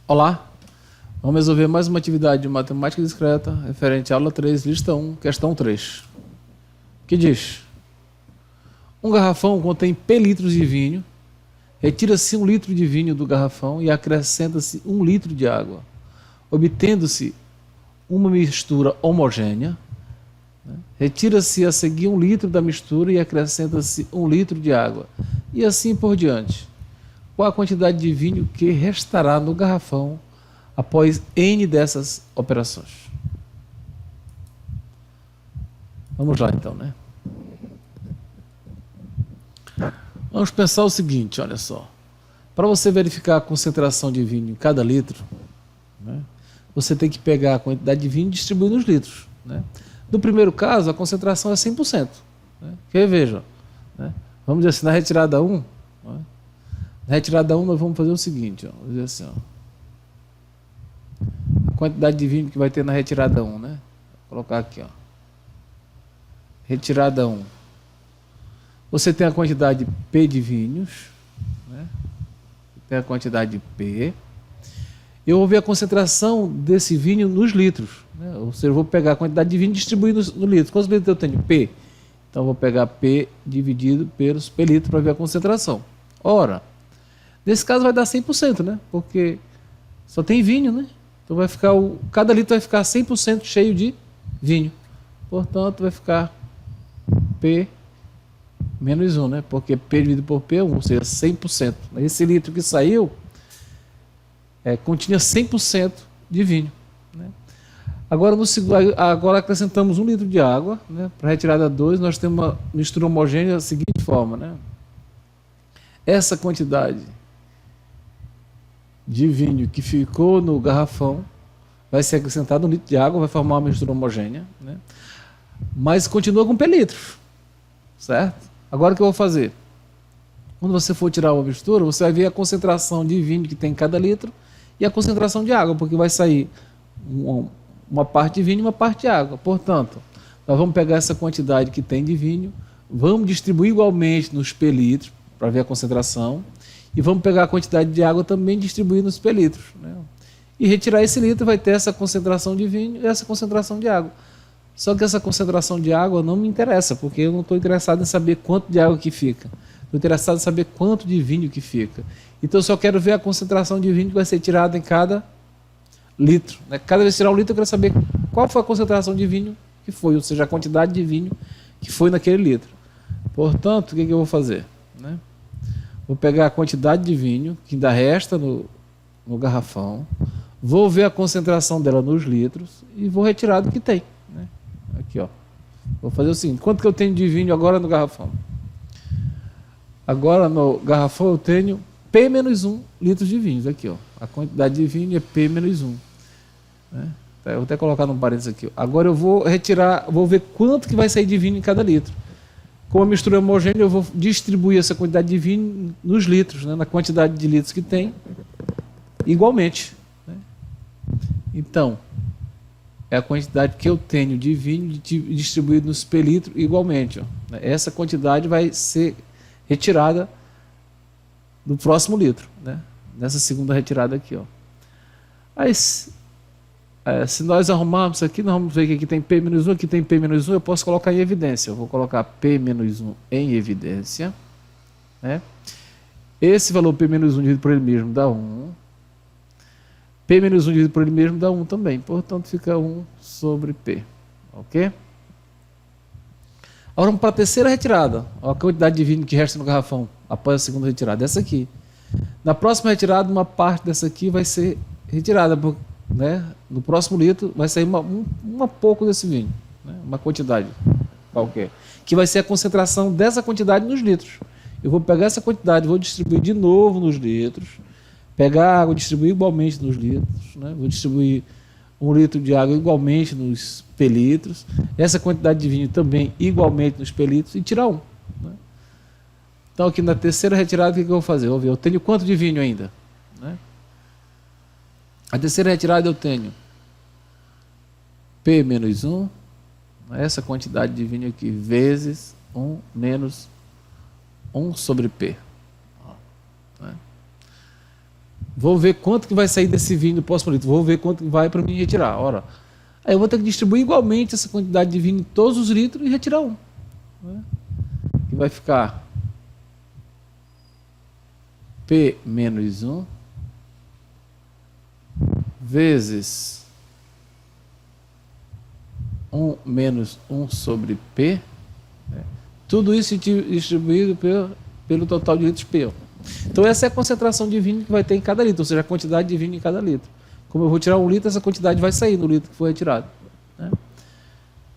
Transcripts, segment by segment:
Olá, vamos resolver mais uma atividade de matemática discreta, referente à aula 3, lista 1, questão 3. Que diz: um garrafão contém P litros de vinho, retira-se 1 litro de vinho do garrafão e acrescenta-se 1 litro de água, obtendo-se uma mistura homogênea. Retira-se a seguir 1 litro da mistura e acrescenta-se 1 litro de água, e assim por diante. Qual a quantidade de vinho que restará no garrafão após N dessas operações? Vamos lá então, né? Vamos pensar o seguinte, olha só. Para você verificar a concentração de vinho em cada litro, né, você tem que pegar a quantidade de vinho e distribuir nos litros, né? No primeiro caso, a concentração é 100%. Né? Que veja, né? Vamos dizer assim, na retirada 1, né? Na retirada 1 nós vamos fazer o seguinte, ó, vamos dizer assim, ó, a quantidade de vinho que vai ter na retirada 1, né? Vou colocar aqui, ó. Retirada 1. Você tem a quantidade P de vinhos, né? Tem a quantidade P. Eu vou ver a concentração desse vinho nos litros, né? Ou seja, eu vou pegar a quantidade de vinho e distribuir no litro. Quantos litros eu tenho? P. Então eu vou pegar P dividido pelos P litros para ver a concentração. Ora, nesse caso vai dar 100%, né? Porque só tem vinho, né? Então vai ficar cada litro vai ficar 100% cheio de vinho. Portanto, vai ficar P menos 1, né? Porque P dividido por P é 1, ou seja, 100%. Esse litro que saiu continha 100% de vinho, né? Agora acrescentamos 1 litro de água, né? Para a retirada 2, nós temos uma mistura homogênea da seguinte forma, né? Essa quantidade de vinho que ficou no garrafão vai ser acrescentada 1 litro de água, vai formar uma mistura homogênea, né? Mas continua com P litros, certo? Agora o que eu vou fazer? Quando você for tirar uma mistura, você vai ver a concentração de vinho que tem em cada litro e a concentração de água, porque vai sair uma parte de vinho e uma parte de água. Portanto, nós vamos pegar essa quantidade que tem de vinho, vamos distribuir igualmente nos P litros, para ver a concentração, e vamos pegar a quantidade de água também e distribuir nos P litros, né? E retirar esse litro vai ter essa concentração de vinho e essa concentração de água. Só que essa concentração de água não me interessa, porque eu não estou interessado em saber quanto de água que fica. Estou interessado em saber quanto de vinho que fica. Então eu só quero ver a concentração de vinho que vai ser tirada em cada litro, né? Cada vez que tirar 1 litro eu quero saber qual foi a concentração de vinho que foi, ou seja, a quantidade de vinho que foi naquele litro. Portanto, o que eu vou fazer, né? Vou pegar a quantidade de vinho que ainda resta no garrafão, vou ver a concentração dela nos litros e vou retirar do que tem, né? Aqui, ó. Vou fazer o seguinte: quanto que eu tenho de vinho agora no garrafão? Agora no garrafão eu tenho P menos 1 litros de vinhos. Aqui, ó. A quantidade de vinho é P menos 1. Né? Eu vou até colocar num parênteses aqui, ó. Agora eu vou retirar, vou ver quanto que vai sair de vinho em cada litro. Com a mistura homogênea, eu vou distribuir essa quantidade de vinho nos litros, né? Na quantidade de litros que tem, igualmente, né? Então, é a quantidade que eu tenho de vinho distribuído nos P litros igualmente, ó. Essa quantidade vai ser retirada do próximo litro, né? Nessa segunda retirada aqui, ó. Aí, se nós arrumarmos aqui, nós vamos ver que aqui tem P menos 1, aqui tem P menos 1, eu posso colocar em evidência. Eu vou colocar P menos 1 em evidência, né? Esse valor P menos 1 dividido por ele mesmo dá 1. P menos 1 dividido por ele mesmo dá 1 também. Portanto, fica 1 sobre P. Ok? Agora vamos para a terceira retirada. Olha a quantidade de vinho que resta no garrafão após a segunda retirada. Essa aqui. Na próxima retirada, uma parte dessa aqui vai ser retirada, né? No próximo litro vai sair uma pouco desse vinho, né? Uma quantidade qualquer, que vai ser a concentração dessa quantidade nos litros. Eu vou pegar essa quantidade, vou distribuir de novo nos litros, pegar a água, distribuir igualmente nos litros, né? Vou distribuir 1 litro de água igualmente nos P litros, essa quantidade de vinho também igualmente nos P litros e tirar 1, né? Então aqui na terceira retirada, o que eu vou fazer? Vou ver, eu tenho quanto de vinho ainda, né? A terceira retirada eu tenho P menos 1, essa quantidade de vinho aqui, vezes 1 menos 1 sobre P. Né? Vou ver quanto que vai sair desse vinho do próximo litro. Vou ver quanto que vai para mim retirar. Ora, aí eu vou ter que distribuir igualmente essa quantidade de vinho em todos os litros e retirar um. Né? Que vai ficar P menos 1 vezes 1 menos 1 sobre P. Né? Tudo isso distribuído pelo total de litros P. Então essa é a concentração de vinho que vai ter em cada litro, ou seja, a quantidade de vinho em cada litro. Como eu vou tirar 1 litro, essa quantidade vai sair no litro que foi retirado. Né?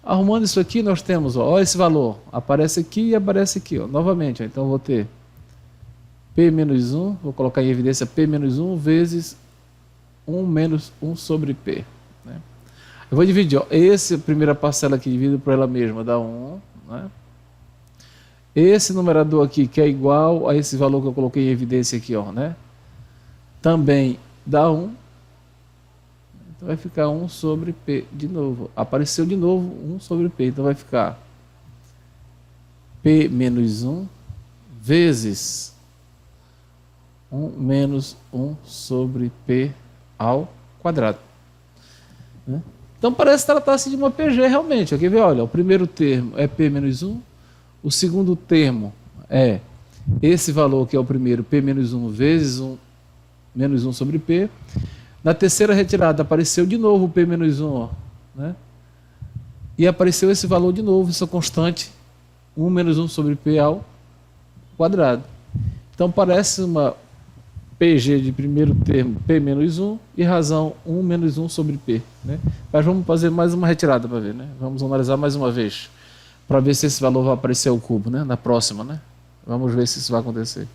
Arrumando isso aqui, nós temos, ó, esse valor, aparece aqui e aparece aqui, ó, novamente. Ó, então eu vou ter P menos 1, vou colocar em evidência P menos 1 vezes 1 menos 1 sobre P. Né? Eu vou dividir, ó, essa primeira parcela aqui dividido por ela mesma dá 1, né? Esse numerador aqui, que é igual a esse valor que eu coloquei em evidência aqui, ó, né? Também dá 1. Então vai ficar 1 sobre P de novo. Apareceu de novo 1 sobre P. Então vai ficar P menos 1 vezes 1 menos 1 sobre P ao quadrado. Né? Então parece tratar-se de uma PG realmente. Aqui vê, olha, o primeiro termo é P menos 1. O segundo termo é esse valor que é o primeiro, P menos 1 vezes 1 menos 1 sobre P. Na terceira retirada apareceu de novo o P menos 1, ó, né? E apareceu esse valor de novo, essa constante, 1 menos 1 sobre P ao quadrado. Então parece uma PG de primeiro termo, P menos 1, e razão 1 menos 1 sobre P. Né? Mas vamos fazer mais uma retirada para ver. Né? Vamos analisar mais uma vez, para ver se esse valor vai aparecer ao cubo, né? Na próxima. Né? Vamos ver se isso vai acontecer.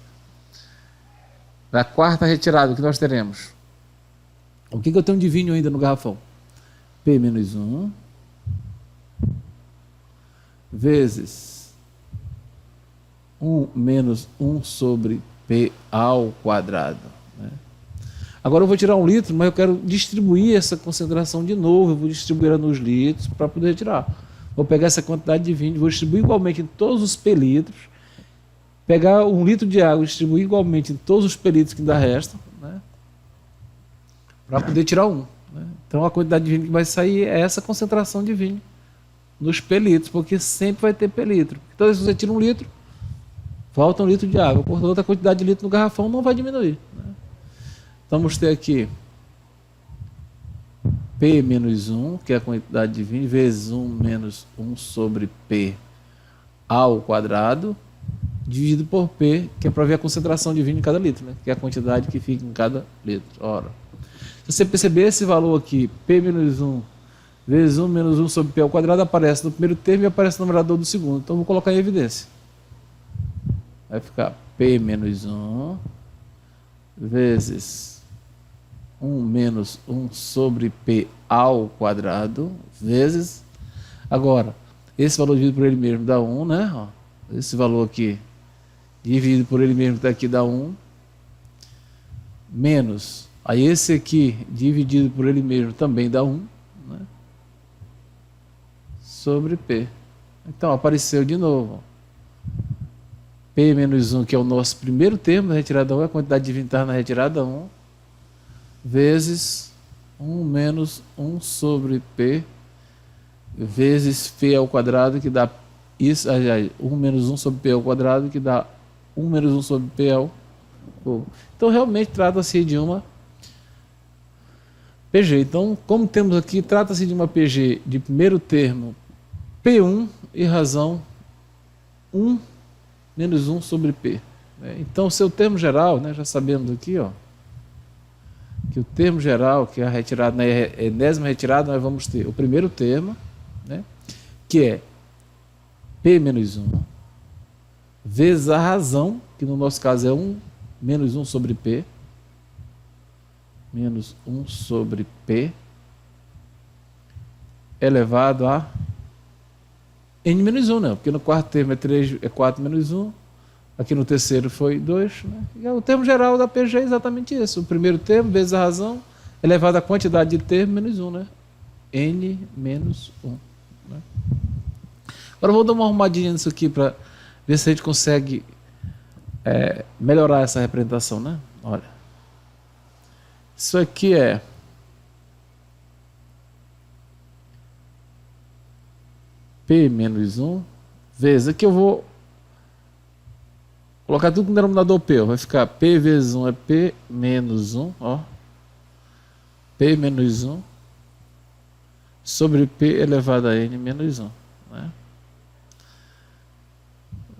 Na quarta retirada, o que nós teremos? O que eu tenho de vinho ainda no garrafão? P menos 1 vezes 1 menos 1 sobre P ao quadrado. Né? Agora eu vou tirar 1 litro, mas eu quero distribuir essa concentração de novo. Eu vou distribuir ela nos litros para poder retirar. Vou pegar essa quantidade de vinho, vou distribuir igualmente em todos os P litros. Pegar 1 litro de água e distribuir igualmente em todos os P litros que ainda restam. Né? Para poder tirar 1. Né? Então a quantidade de vinho que vai sair é essa concentração de vinho nos P litros, porque sempre vai ter P litro. Então se você tira 1 litro, falta 1 litro de água, portanto a quantidade de litro no garrafão não vai diminuir. Né? Então vamos ter aqui P menos 1, que é a quantidade de vinho, vezes 1 menos 1 sobre P ao quadrado, dividido por P, que é para ver a concentração de vinho em cada litro, né? Que é a quantidade que fica em cada litro. Ora, se você perceber esse valor aqui, P menos 1 vezes 1 menos 1 sobre P ao quadrado, aparece no primeiro termo e aparece no numerador do segundo. Então vou colocar em evidência. Vai ficar P menos 1 vezes 1 menos 1 sobre P ao quadrado, vezes... Agora, esse valor dividido por ele mesmo dá 1, né? Ó, esse valor aqui, dividido por ele mesmo, que está aqui, dá 1. Menos... Aí esse aqui, dividido por ele mesmo, também dá 1. Né? Sobre P. Então, apareceu de novo. P menos 1, que é o nosso primeiro termo da retirada 1, é a quantidade de vinho na retirada 1, vezes 1 menos 1 sobre P, vezes P ao quadrado, que dá isso, 1 menos 1 sobre P ao quadrado, que dá 1 menos 1 sobre P ao cubo. Então, realmente, trata-se de uma PG. Então, como temos aqui, trata-se de uma PG de primeiro termo P1 e razão 1 menos 1 sobre P. Então, o seu termo geral, né, já sabemos aqui, ó, que o termo geral, que é a retirada, na enésima retirada, nós vamos ter o primeiro termo, né, que é P menos 1, vezes a razão, que no nosso caso é 1 menos 1 sobre P, menos 1 sobre P, elevado a N menos 1, né? Porque no quarto termo é 4 menos 1, aqui no terceiro foi 2. Né? E o termo geral da PG é exatamente isso. O primeiro termo, vezes a razão, elevado à quantidade de termo, menos 1. Né? N menos 1. Né? Agora vou dar uma arrumadinha nisso aqui para ver se a gente consegue melhorar essa representação. Né? Olha. Isso aqui é P menos 1 vezes, aqui eu vou colocar tudo no denominador P, vai ficar P vezes 1 é P menos 1, ó. P menos 1 sobre P elevado a N menos 1, né?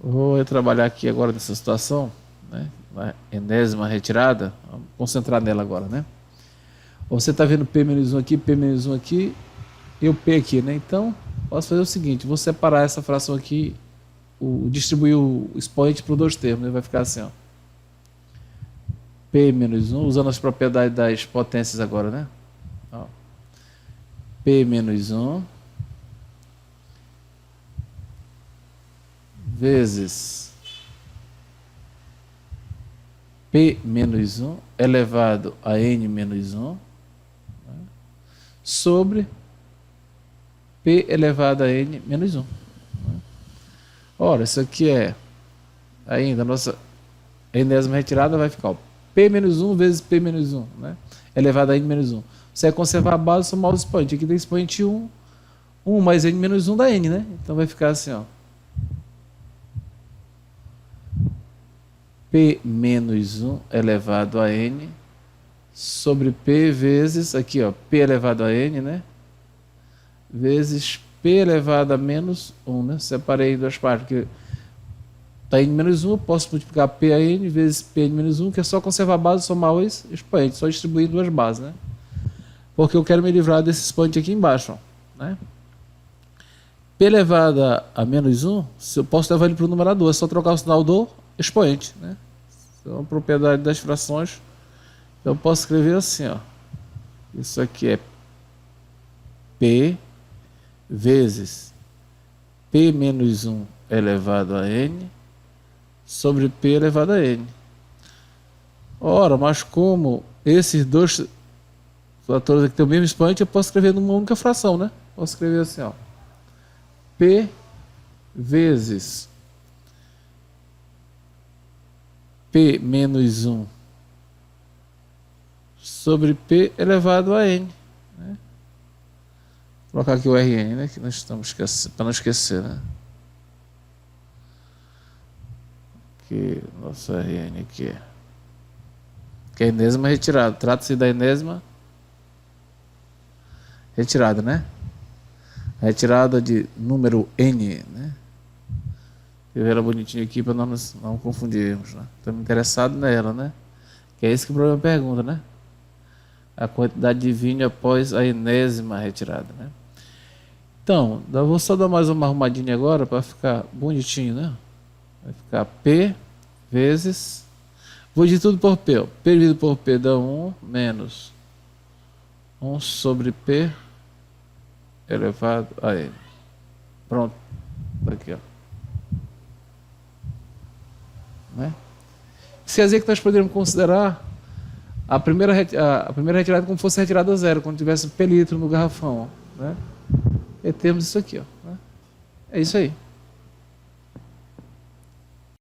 Vou trabalhar aqui agora nessa situação, né? Na enésima retirada, vamos concentrar nela agora, né? Você está vendo P menos 1 aqui, P menos 1 aqui e o P aqui, né? Então, posso fazer o seguinte, vou separar essa fração aqui, distribuir o expoente para dois termos, né? Vai ficar assim, ó. P menos 1, usando as propriedades das potências agora, né? Ó. P menos 1 vezes P menos 1 elevado a N menos 1, né? Sobre P elevado a N menos 1. Né? Ora, isso aqui é ainda a nossa enésima retirada, vai ficar ó, P menos 1 vezes P menos 1, né? Elevado a N menos 1. Você vai conservar a base e somar os expoentes. Aqui tem expoente 1, 1 mais N menos 1 dá N, né? Então vai ficar assim, ó. P menos 1 elevado a N sobre P vezes, aqui ó, P elevado a N, né? Vezes P elevado a menos 1, né? Separei em duas partes, porque está N menos 1, eu posso multiplicar P a N vezes P N menos 1, que é só conservar a base e somar os expoentes, só distribuir em duas bases, né? Porque eu quero me livrar desse expoente aqui embaixo, ó, né? P elevado a menos 1, se eu posso levar ele para o numerador, é só trocar o sinal do expoente, né? Então, a propriedade das frações, eu posso escrever assim, ó. Isso aqui é P vezes P menos 1 elevado a N sobre P elevado a N. Ora, mas como esses dois fatores aqui têm o mesmo expoente, eu posso escrever numa única fração, né? Posso escrever assim, ó. P vezes P menos 1 sobre P elevado a N. Né? Vou colocar aqui o Rn, né? Que nós estamos esquecendo, para não esquecer, né? Que nosso Rn aqui é. Que é a enésima retirada. Trata-se da enésima retirada, né? A retirada de número N, né? Eu ela bonitinho aqui para não confundirmos, né? Estamos interessados nela, né? Que é isso que o problema pergunta, né? A quantidade de vinho após a enésima retirada, né? Então, eu vou só dar mais uma arrumadinha agora para ficar bonitinho, né? Vai ficar P vezes... Vou dividir tudo por P. Ó. P dividido por P dá 1 menos 1 sobre P elevado a N. Pronto. Tá aqui, ó. Né? Se quer dizer que nós poderíamos considerar a primeira retirada como fosse retirada zero, quando tivesse P litro no garrafão. Ó, né? E temos isso aqui. Ó, né? É isso aí.